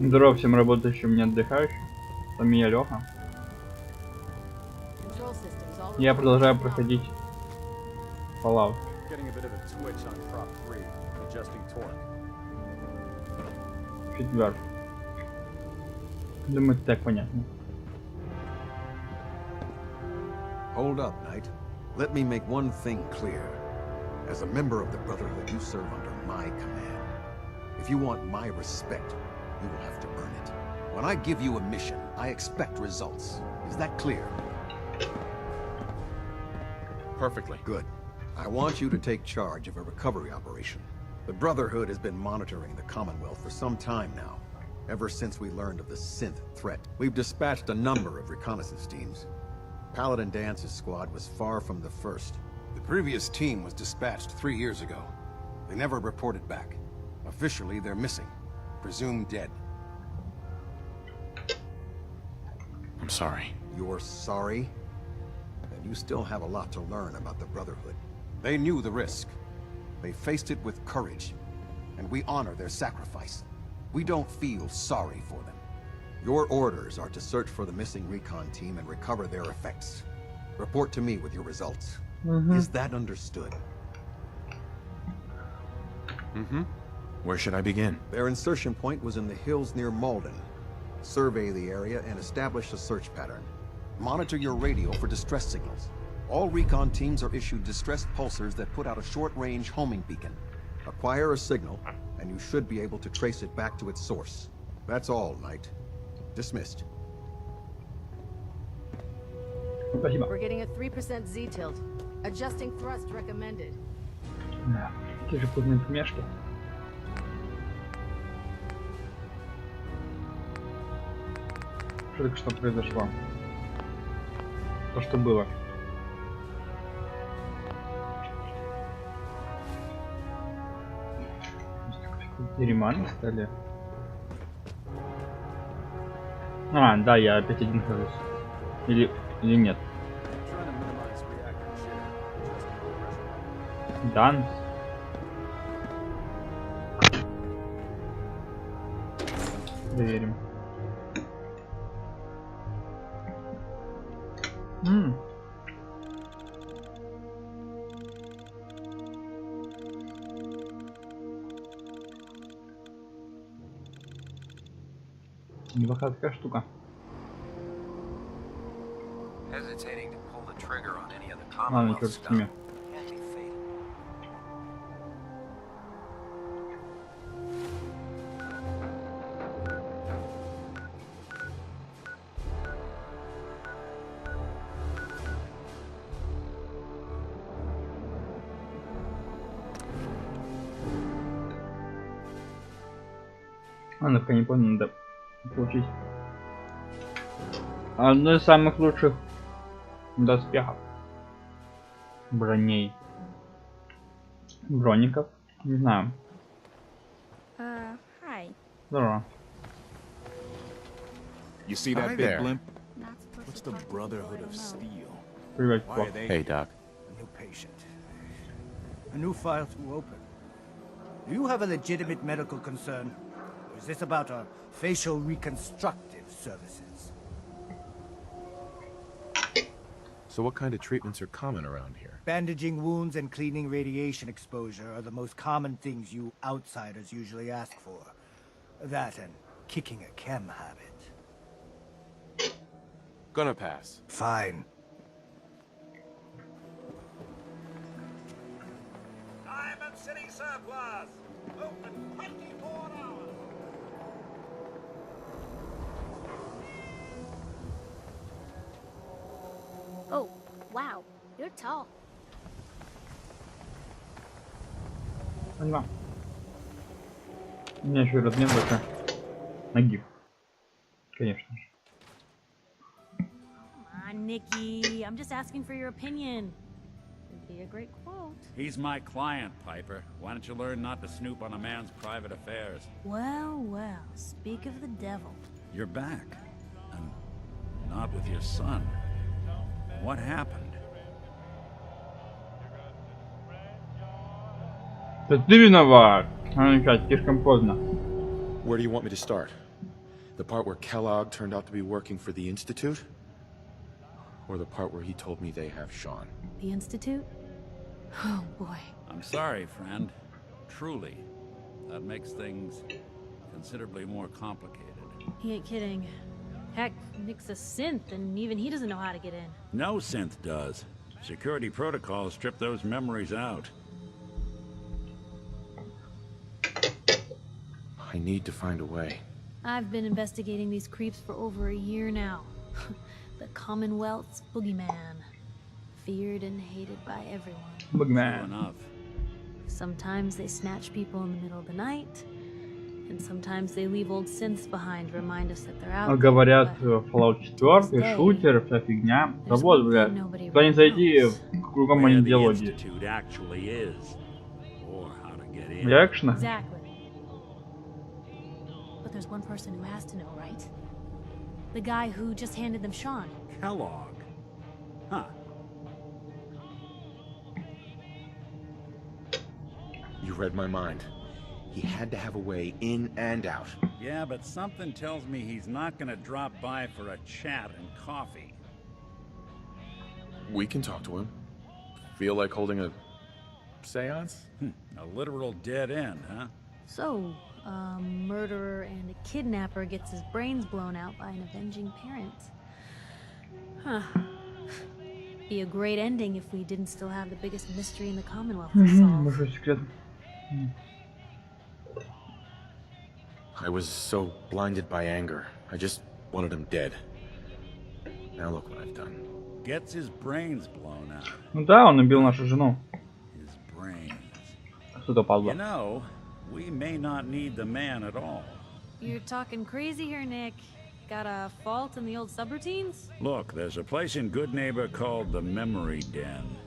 Здорово всем работающим, не отдыхающим. С вами я, Леха. Я продолжаю проходить Fallout. Четвертый. Думаю, это так понятно. Hold up, Knight. Let me make one thing clear. As a member of the Brotherhood, you serve under my command. If you want my respect, you will have to earn it. When I give you a mission, I expect results. Is that clear? Perfectly. Good. I want you to take charge of a recovery operation. The Brotherhood has been monitoring the Commonwealth for some time now, ever since we learned of the synth threat. We've dispatched a number of reconnaissance teams. Paladin Dance's squad was far from the first. The previous team was dispatched 3 years ago. They never reported back. Officially, they're missing. Presumed dead. I'm sorry. You're sorry? Then you still have a lot to learn about the Brotherhood. They knew the risk. They faced it with courage. And we honor their sacrifice. We don't feel sorry for them. Your orders are to search for the missing recon team and recover their effects. Report to me with your results. Is that understood? Where should I begin? Their insertion point was in the hills near Malden. Survey the area and establish a search pattern. Monitor your radio for distress signals. All recon teams are issued distress pulsars that put out a short-range homing beacon. Acquire a signal, and you should be able to trace it back to its source. That's all, Knight. Dismissed. Спасибо. We're getting a 3% Z tilt. Adjusting thrust recommended. Да, те же плотные помешки. Что только что произошло? То, что было. Реман стали. А, да, я опять один хожусь. Или нет? Данс. Проверим. Неплохая штука. Ладно, черт с ними. Ладно, пока не понял, надо получить одно из самых лучших доспехов, броней, броников, не знаю. Здорово. You see that big blimp? What's the Brotherhood of Steel? Привет, Why are they Hey, Doc. A new patient. A new file to open. Do you have a legitimate medical concern? Or is this about our facial reconstructive services? So what kind of treatments are common around here? Bandaging wounds and cleaning radiation exposure are the most common things you outsiders usually ask for. That and kicking a chem habit. Gonna pass. Fine. Diamond City Surplus! Open 24 hours! Oh, wow. You're tall. Поняла. У меня еще размер больше ноги. Конечно же. Come on, Nikki. I'm just asking for your opinion. It'd be a great quote. He's my client, Piper. Why don't you learn not to snoop on a man's private affairs? Well, well, speak of the devil. You're back. And not with your son. What happened? Это ты виноват. А, сейчас слишком поздно. Where do you want me to start? The part where Kellogg turned out to be working for the Institute? Or the part where he told me they have Sean? The Institute? Oh boy. I'm sorry, friend. Truly. That makes things considerably more complicated. He ain't kidding. Heck, Nick's a synth, and even he doesn't know how to get in. No synth does. Security protocols strip those memories out. I need to find a way. I've been investigating these creeps for over a year now. The Commonwealth's boogeyman. Feared and hated by everyone. True Boogeyman. enough. Sometimes they snatch people in the middle of the night, and sometimes they leave old synths behind to remind us that they're out there, Говорят, but Fallout 4, шутер, вся фигня. Да there's вот, one блядь. thing nobody Туда не really зайди, knows. кругом Where они the диалоги. Institute actually is. Or how to get in. Экшена. Exactly. But there's one person who has to know, right? The guy who just handed them Sean. Kellogg. Huh. You read my mind. He had to have a way in and out. Yeah, but something tells me he's not gonna drop by for a chat and coffee. We can talk to him. Feel like holding a seance? A literal dead end, huh? So, a murderer and a kidnapper gets his brains blown out by an avenging parent. Huh. Be a great ending if we didn't still have the biggest mystery in the Commonwealth to solve. Большой секрет. I was so blinded by anger. I just wanted him dead. Now look what I've done. Gets his brains blown out. Ну да, он убил нашу жену. His brains. Что-то You падла. know, we may not need the man at all. You're talking crazy here, Nick. Got a fault in the old subroutines? Look, there's a place in Good Neighbor called the Memory Den.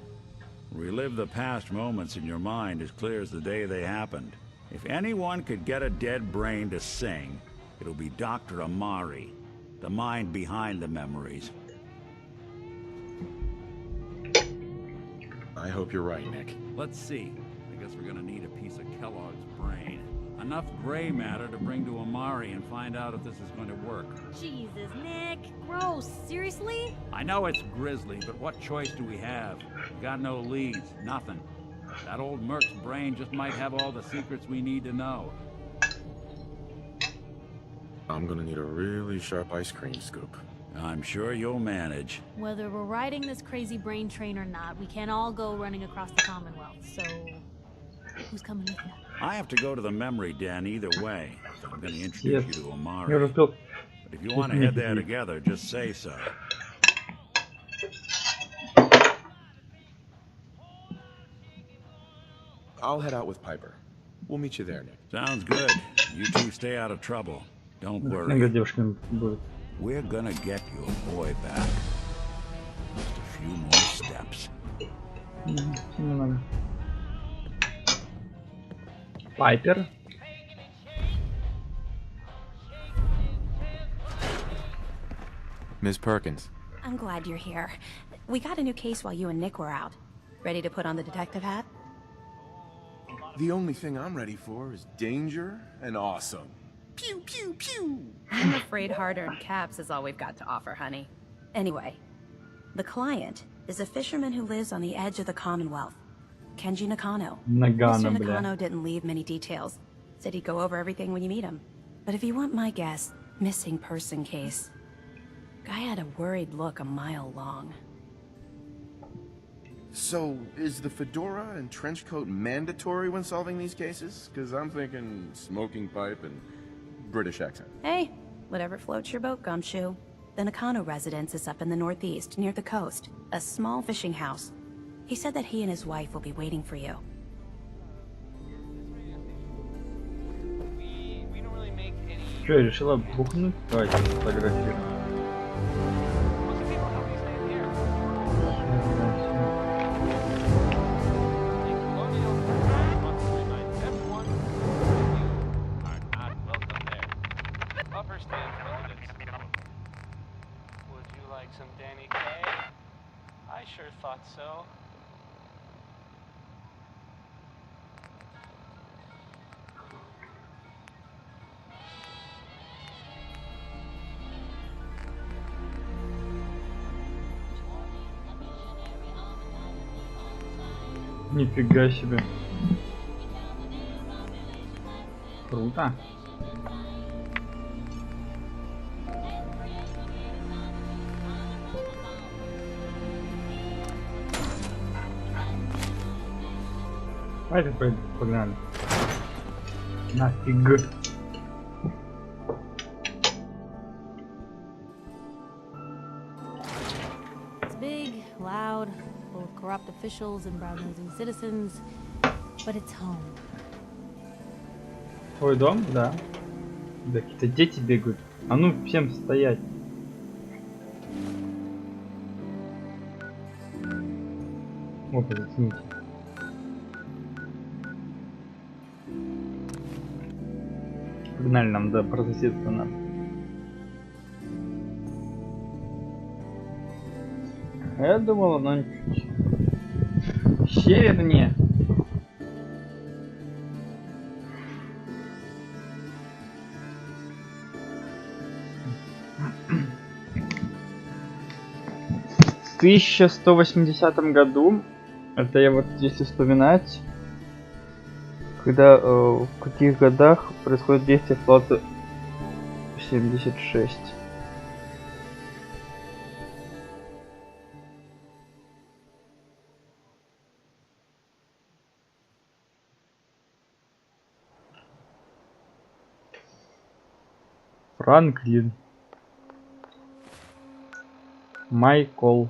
Relive the past moments in your mind as clear as the day they happened. If anyone could get a dead brain to sing, it'll be Dr. Amari, the mind behind the memories. I hope you're right, Nick. Let's see. I guess we're gonna need a piece of Kellogg's brain. Enough gray matter to bring to Amari and find out if this is going to work. Jesus, Nick. Gross. Seriously? I know it's grisly, but what choice do we have? We got no leads, nothing. That old merc's brain just might have all the secrets we need to know. I'm gonna need a really sharp ice cream scoop. I'm sure you'll manage. Whether we're riding this crazy brain train or not, we can't all go running across the Commonwealth, so... Who's coming with you? I have to go to the memory den either way, so I'm going to introduce Yes. you to Я Amari. уже успел. But if you want to head there together, just say so. I'll head out with Piper. We'll meet you there, Nick. Sounds good. You two stay out of trouble. Don't Иногда worry. девушками будет. We're gonna get your boy back. Just a few more steps. Не надо. Пайпер. Ms. Perkins. I'm glad you're here. We got a new case while you and Nick were out. Ready to put on the detective hat? The only thing I'm ready for is danger and awesome. Pew, pew, pew! I'm afraid hard-earned caps is all we've got to offer, honey. Anyway, the client is a fisherman who lives on the edge of the Commonwealth. Kenji Nakano. Nagano, Mr. бля. Nakano didn't leave many details. Said he'd go over everything when you meet him. But if you want my guess, missing person case. Guy had a worried look a mile long. So, is the fedora and trench coat mandatory when solving these cases? Because I'm thinking smoking pipe and British accent. Hey, whatever floats your boat, Gumshoe. The Nakano residence is up in the northeast, near the coast. A small fishing house. He said that he and his wife will be waiting for you. Что, я решила бухнуть? Давайте сфотографируем. Would you like some Danny K? I sure thought so. Нифига себе. Круто. Давайте погнали. Нафиг. It's big, loud, full of corrupt officials and brown-nosing citizens, but it's home. Твой дом, да. Да, какие-то дети бегают. А ну, всем стоять. Опа, зацените. Погнали, нам да, прососедство надо. А я думал, оно чуть севернее. В 1180 году, это я вот если вспоминать, когда в каких годах происходит действие флота 76. Франклин. Майкл.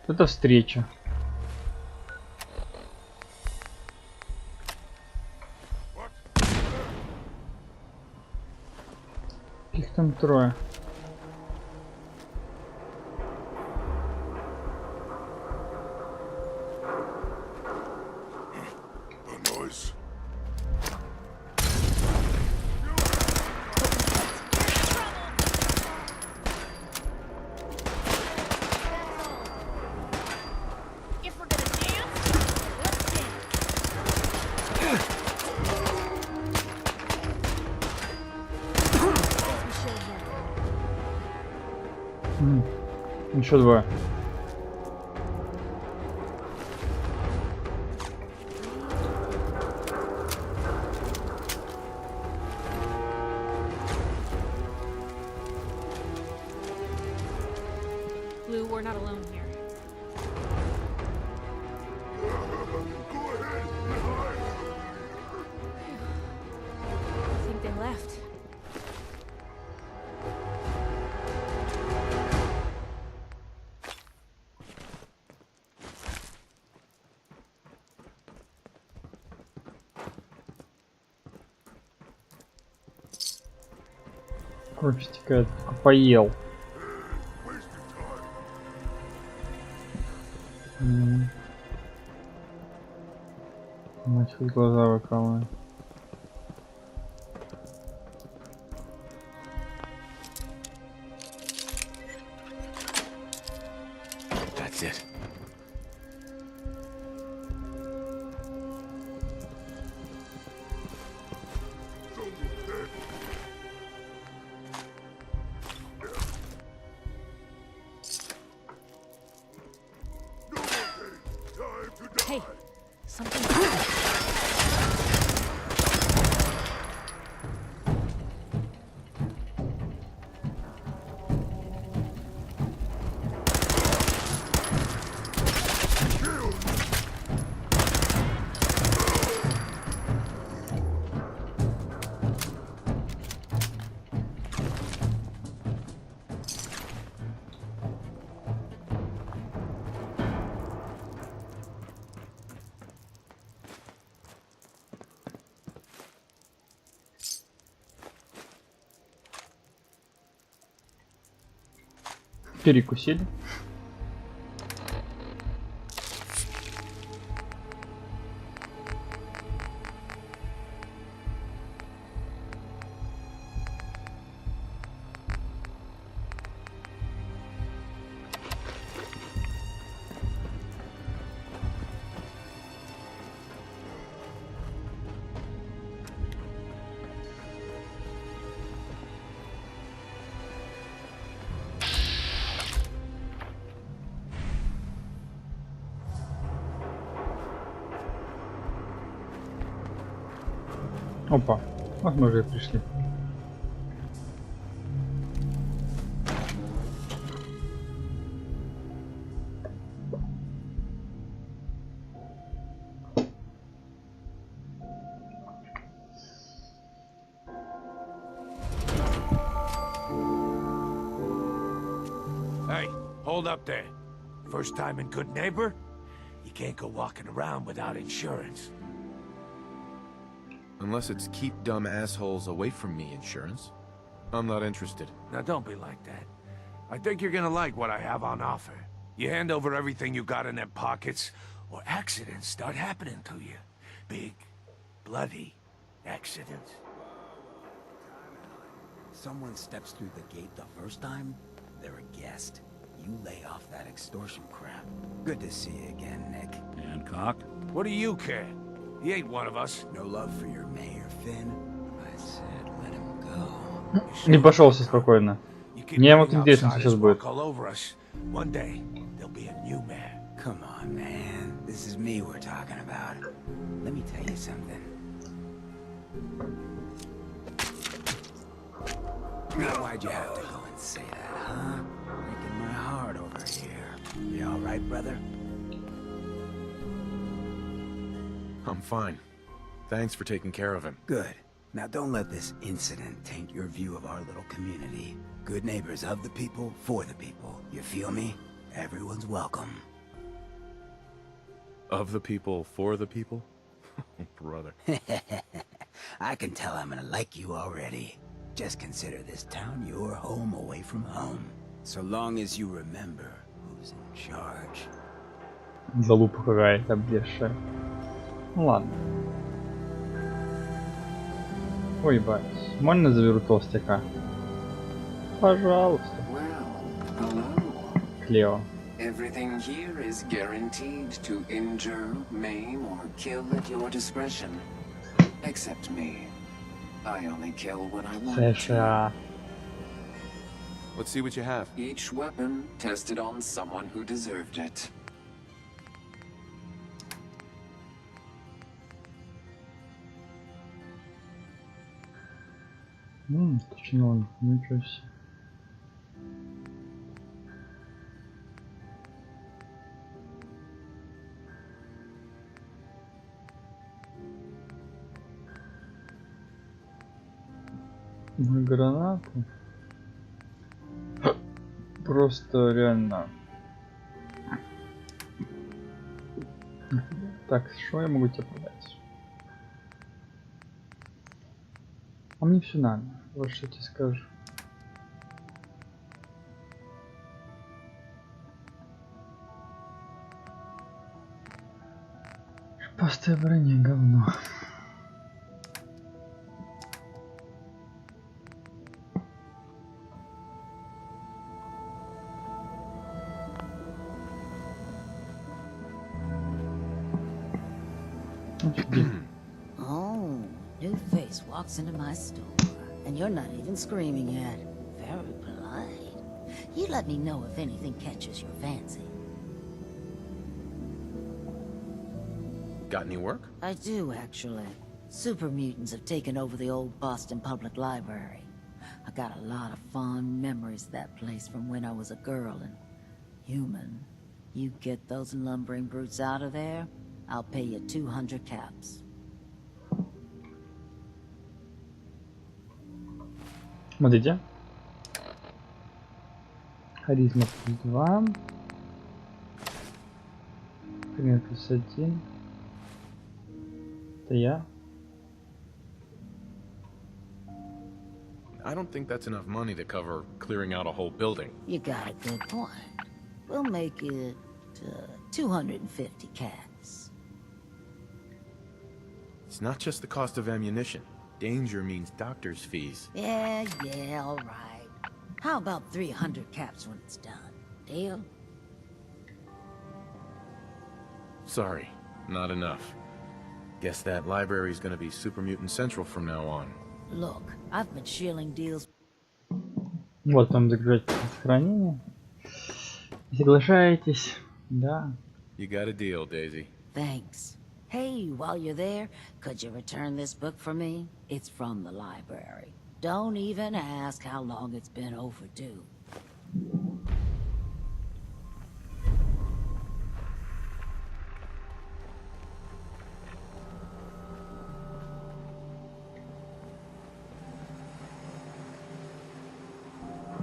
Это встреча. Их там трое. Еще двое. Blue, we're not alone here. I think they left. Кровь стекает, только поел. Мать, хоть глаза выкалывает. That's it. Hey, something. Перекусили. Опа, вот мы уже и пришли. Hey, hold up there. First time in Good Neighbor? You can't go walking around without insurance. Unless it's keep dumb assholes away from me insurance. I'm not interested. Now don't be like that. I think you're gonna like what I have on offer. You hand over everything you got in them pockets, or accidents start happening to you. Big, bloody accidents. Someone steps through the gate the first time, they're a guest. You lay off that extortion crap. Good to see you again, Nick. Hancock? What do you care? He ain't one of us. No love for your mayor, Finn? I said let him go. Не пошелся спокойно. Не мог надеяться, что сейчас будет. All over us. One day, there'll be a new mayor. Come on, man. This is me we're talking about. Let me tell you something. Why'd you have to go and say that, huh? Breaking my heart over here. You all right, brother? I'm fine. Thanks for taking care of him. Good. Now don't let this incident taint your view of our little community. Good neighbors of the people, for the people. You feel me? Everyone's welcome. Of the people, for the people? Brother. I can tell I'm gonna like you already. Just consider this town your home away from home. So long as you remember who's in charge. Залупа какая-то обдершая. Ну ладно. Ой, бать. Можно заберу толстяка? Пожалуйста. Клео. Everything here is guaranteed to injure, maim, or kill at your discretion. Except me. I only kill when I want to. Let's see what you have. Each weapon tested on someone who deserved it. Точно, ничего себе. Гранаты. Просто реально. Так, что я могу тебе продать? А мне все надо. Вот что я тебе скажу. Шипастая броня, говно. Oh, new face walks into my store, and you're not even screaming yet. Very polite. You let me know if anything catches your fancy. Got any work? I do, actually. Super mutants have taken over the old Boston Public Library. I got a lot of fond memories of that place from when I was a girl and human. You get those lumbering brutes out of there, I'll pay you 200 caps. Смотрите. Харизма плюс 2. Харизма плюс 1. Это я. I don't think that's enough money to cover clearing out a whole building. You got a good point. We'll make it 250 caps. It's not just the cost of ammunition. Danger means doctor's fees. Yeah, all right. How about 300 caps when it's done? Deal? Sorry, not enough. Guess that library's gonna be Super Mutant Central from now on. Look, I've been shilling deals. Вот там загружать сохранение. Соглашаетесь? Да. You got a deal, Daisy. Thanks. Hey, while you're there, could you return this book for me? It's from the library. Don't even ask how long it's been overdue.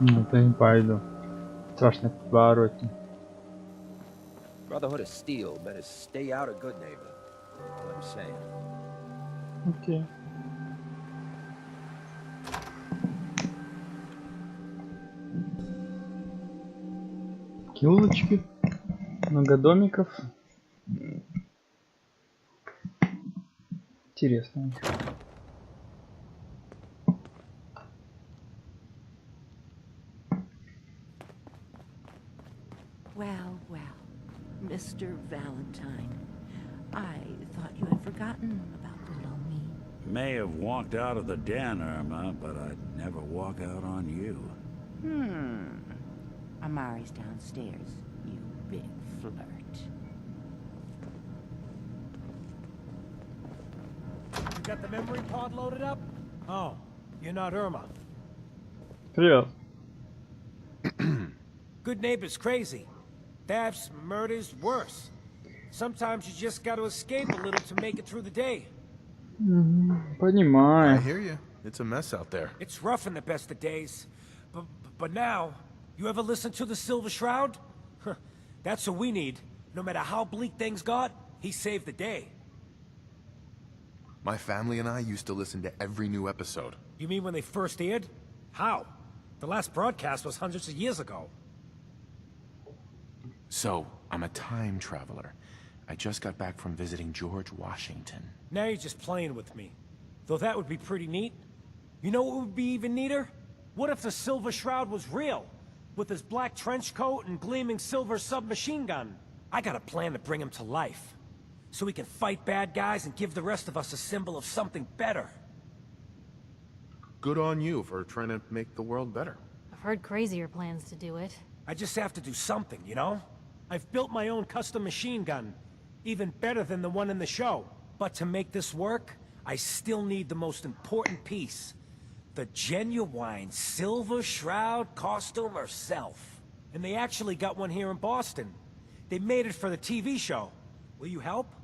Это не пойду. Страшно в повороте. Brotherhood of Steel better stay out of Good Neighbor. All I'm saying. Окей. Такие улочки. Много домиков. Интересно. Well, well, Mr. Valentine, I thought you had forgotten about little me. May have walked out of the den, Irma, but I'd never walk out on you. Amari's downstairs, you big flirt. You got the memory pod loaded up? Oh, you're not Irma. Привет. Good neighbor's crazy. Thefts, murders, worse. Sometimes you just gotta escape a little to make it through the day. Понимаю. I hear you. It's a mess out there. It's rough in the best of days. But now, you ever listen to the Silver Shroud? That's what we need. No matter how bleak things got, he saved the day. My family and I used to listen to every new episode. You mean when they first aired? How? The last broadcast was hundreds of years ago. So, I'm a time traveler. I just got back from visiting George Washington. Now you're just playing with me. Though that would be pretty neat. You know what would be even neater? What if the Silver Shroud was real? With his black trench coat and gleaming silver submachine gun. I got a plan to bring him to life. So we can fight bad guys and give the rest of us a symbol of something better. Good on you for trying to make the world better. I've heard crazier plans to do it. I just have to do something, you know? I've built my own custom machine gun. Even better than the one in the show. But to make this work, I still need the most important piece. The genuine Silver Shroud costume herself. And they actually got one here in Boston. They made it for the TV show. Will you help?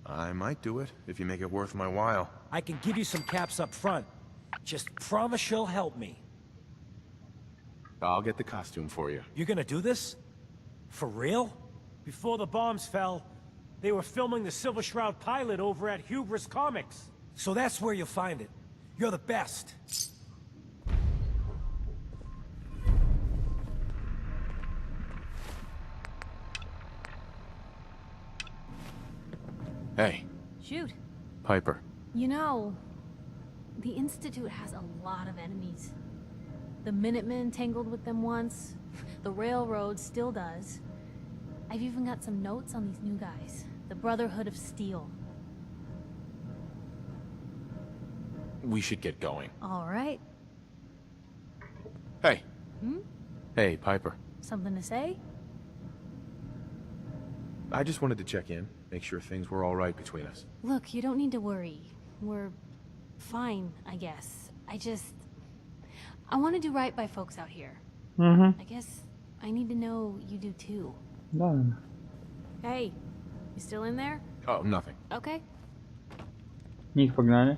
I might do it, if you make it worth my while. I can give you some caps up front. Just promise you'll help me. I'll get the costume for you. You're gonna do this? For real? Before the bombs fell, they were filming the Silver Shroud pilot over at Hubris Comics. So that's where you'll find it. You're the best. Hey. Shoot. Piper. You know, the Institute has a lot of enemies. The Minutemen tangled with them once. The Railroad still does. I've even got some notes on these new guys. The Brotherhood of Steel. We should get going. All right. Hey. Hmm? Hey, Piper. Something to say? I just wanted to check in, make sure things were all right between us. Look, you don't need to worry. We're fine, I guess. I want to do right by folks out here. I guess I need to know you do too. Да. Hey, you still in there? Oh, nothing. Okay. Них погнали.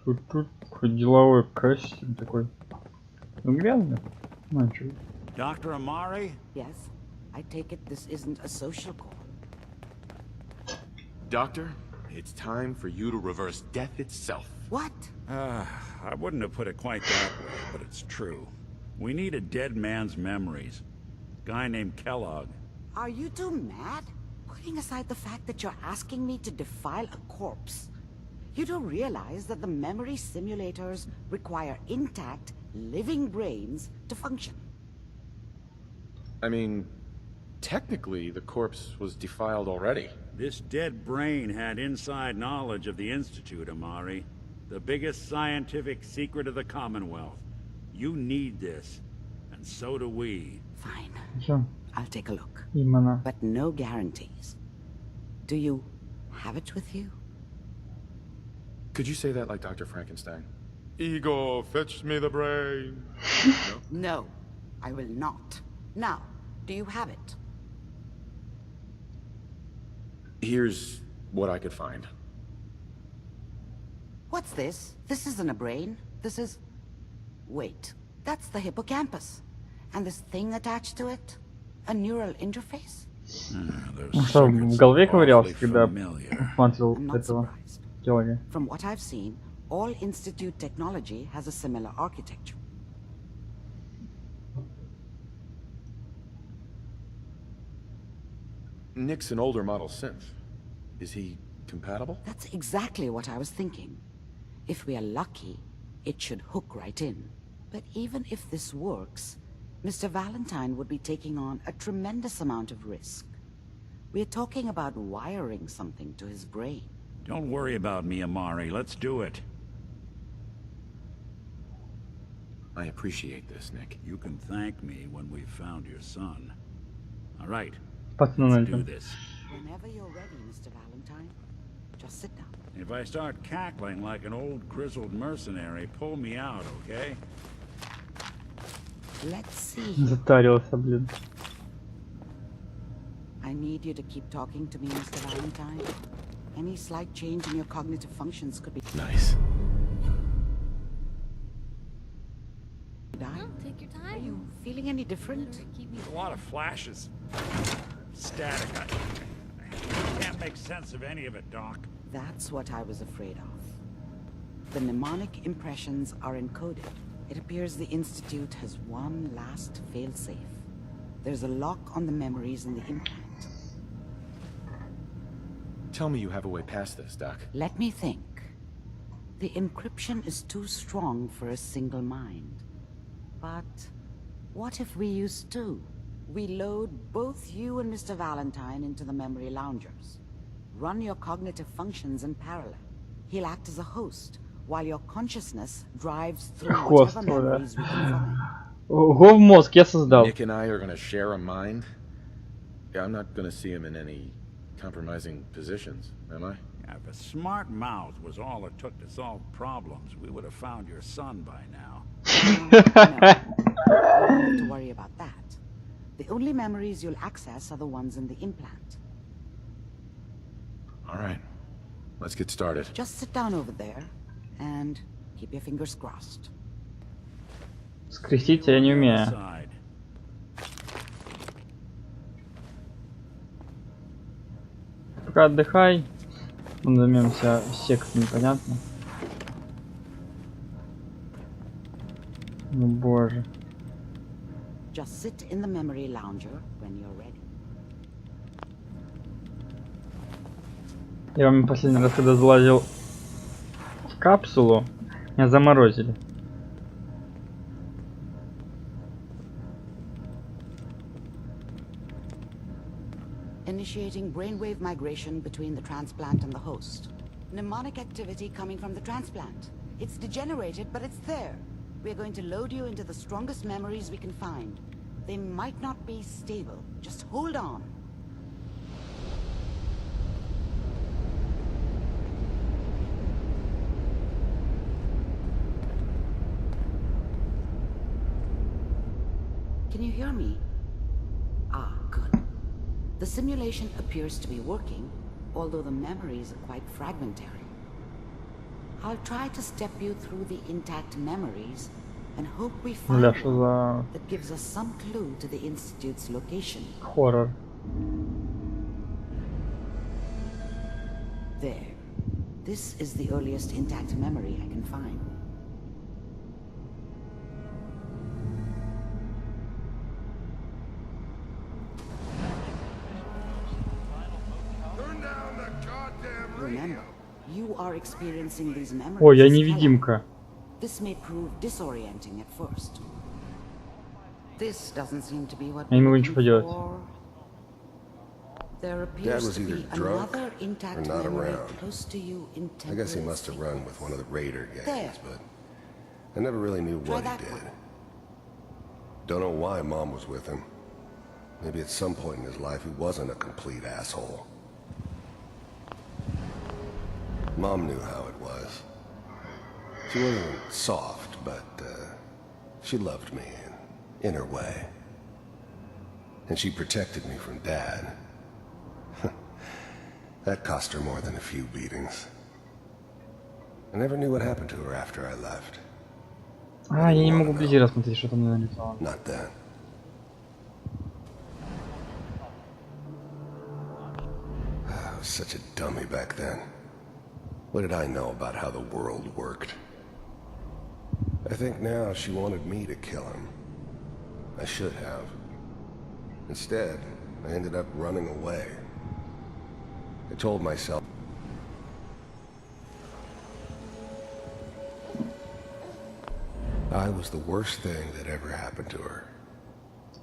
Тут хоть деловой костюм такой. Ну грязно. Мальчик. Dr. Amari? Yes? I take it this isn't a social call. Doctor, it's time for you to reverse death itself. What? I wouldn't have put it quite that way, but it's true. We need a dead man's memories. Guy named Kellogg. Are you two mad? Putting aside the fact that you're asking me to defile a corpse, you don't realize that the memory simulators require intact, living brains to function. I mean, technically, the corpse was defiled already. This dead brain had inside knowledge of the Institute, Amari. The biggest scientific secret of the Commonwealth. You need this, and so do we. Fine. Всё. I'll take a look. Именно. But no guarantees. Do you have it with you? Could you say that like Dr. Frankenstein? Ego, fetch me the brain. No, I will not. Now, do you have it? Here's what I could find. What's this? This isn't a brain. This is... Wait, that's the hippocampus. And this thing attached to it? A neural interface? Что в голове ковырялся, когда смотрел этого теорию? From what I've seen, all Institute technology has a similar architecture. Nick's an older model synth. Is he compatible? That's exactly what I was thinking. If we are lucky, it should hook right in. But even if this works, Mr. Valentine would be taking on a tremendous amount of risk. We're talking about wiring something to his brain. Don't worry about me, Amari. Let's do it. I appreciate this, Nick. You can thank me when we've found your son. All right. Пацаны, Let's do this. Whenever you're ready, Mr. Valentine, just sit down. If I start cackling like an old grizzled mercenary, pull me out, okay? Let's see. Затарился, блин. I need you to keep talking to me, Mr. Valentine. Any slight change in your cognitive functions could be... Nice. No, take your time. Are you feeling any different? A lot of flashes. Static. I can't make sense of any of it, Doc. That's what I was afraid of. The mnemonic impressions are encoded. It appears the Institute has one last failsafe. There's a lock on the memories in the implant. Tell me you have a way past this, Doc. Let me think. The encryption is too strong for a single mind. But what if we use two? We load both you and Mr. Valentine into the memory loungers. Run your cognitive functions in parallel. He'll act as a host, while your consciousness drives through whatever memories we can find. Го в мозг я создал. Nick and I are gonna share a mind? Yeah, I'm not gonna see him in any compromising positions, am I? Yeah, if a smart mouth was all it took to solve problems, we would have found your son by now. No, you don't have to worry about that. The only memories you'll access are the ones in the implant. All right, let's get started. Just sit down over there and keep your fingers crossed. Скрестить я не умею. Пока отдыхай. Мы займемся секцией, непонятно. Ну боже. Just sit in the memory lounger when you're ready. Я вам последний раз, когда залазил в капсулу, меня заморозили. Initiating brainwave migration between the transplant and the host. Mnemonic activity coming from the transplant. It's degenerated, but it's there. We're going to load you into the strongest memories we can find. They might not be stable. Just hold on. Can you hear me? Ah, good. The simulation appears to be working, although the memories are quite fragmentary. I'll try to step you through the intact memories and hope we find one that gives us some clue to the Institute's location. Horror. There. This is the earliest intact memory I can find. Remember, you are experiencing these memories. Ой, я невидимка. This may prove disorienting at first. This doesn't seem to be what Я не могу ничего поделать. There Dad appears was to either be drunk another or intact not memory around. close to you in I guess he temporal must have run with one of the raider gangs, There. but I never really knew Try what he that did. one. Don't know why Mom was with him. Maybe at some point in his life he wasn't a complete asshole. Mom knew how it was. She wasn't soft, but she loved me in her way. And she protected me from Dad. That cost her more than a few beatings. I never knew what happened to her after I left. А, я не могу вблизи рассмотреть, что там нарисовано. Not that. I was such a dummy back then. What did I know about how the world worked? I think now she wanted me to kill him. I should have. Instead, I ended up running away. I told myself I was the worst thing that ever happened to her.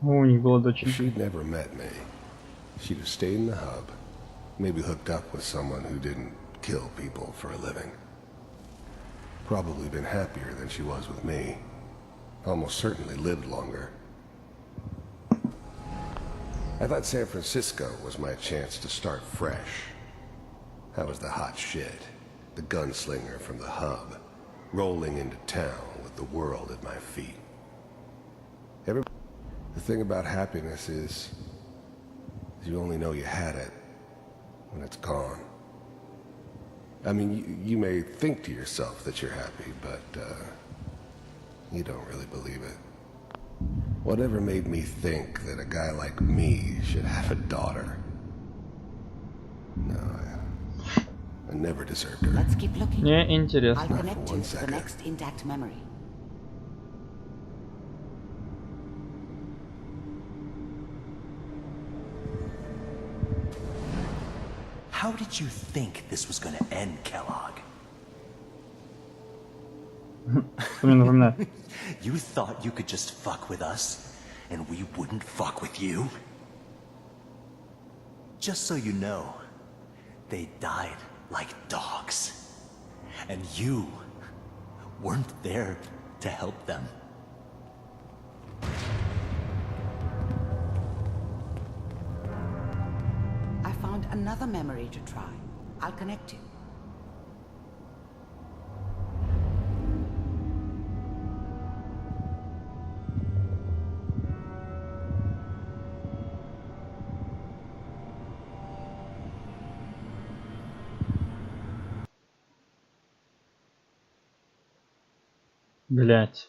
О, у них была дочь. If she'd never met me, she'd have stayed in the hub, maybe hooked up with someone who didn't kill people for a living. Probably been happier than she was with me. Almost certainly lived longer. I thought San Francisco was my chance to start fresh. I was the hot shit, the gunslinger from the hub, rolling into town with the world at my feet. The thing about happiness is you only know you had it when it's gone. I mean, you may think to yourself that you're happy, but you don't really believe it. Whatever made me think that a guy like me should have a daughter? No, I never deserved her. Let's keep looking. Мне интересно. I'll connect you to the next intact memory. How did you think this was gonna end, Kellogg? You thought you could just fuck with us, and we wouldn't fuck with you? Just so you know, they died like dogs. And you weren't there to help them. I found another memory to try. I'll connect you. Блять.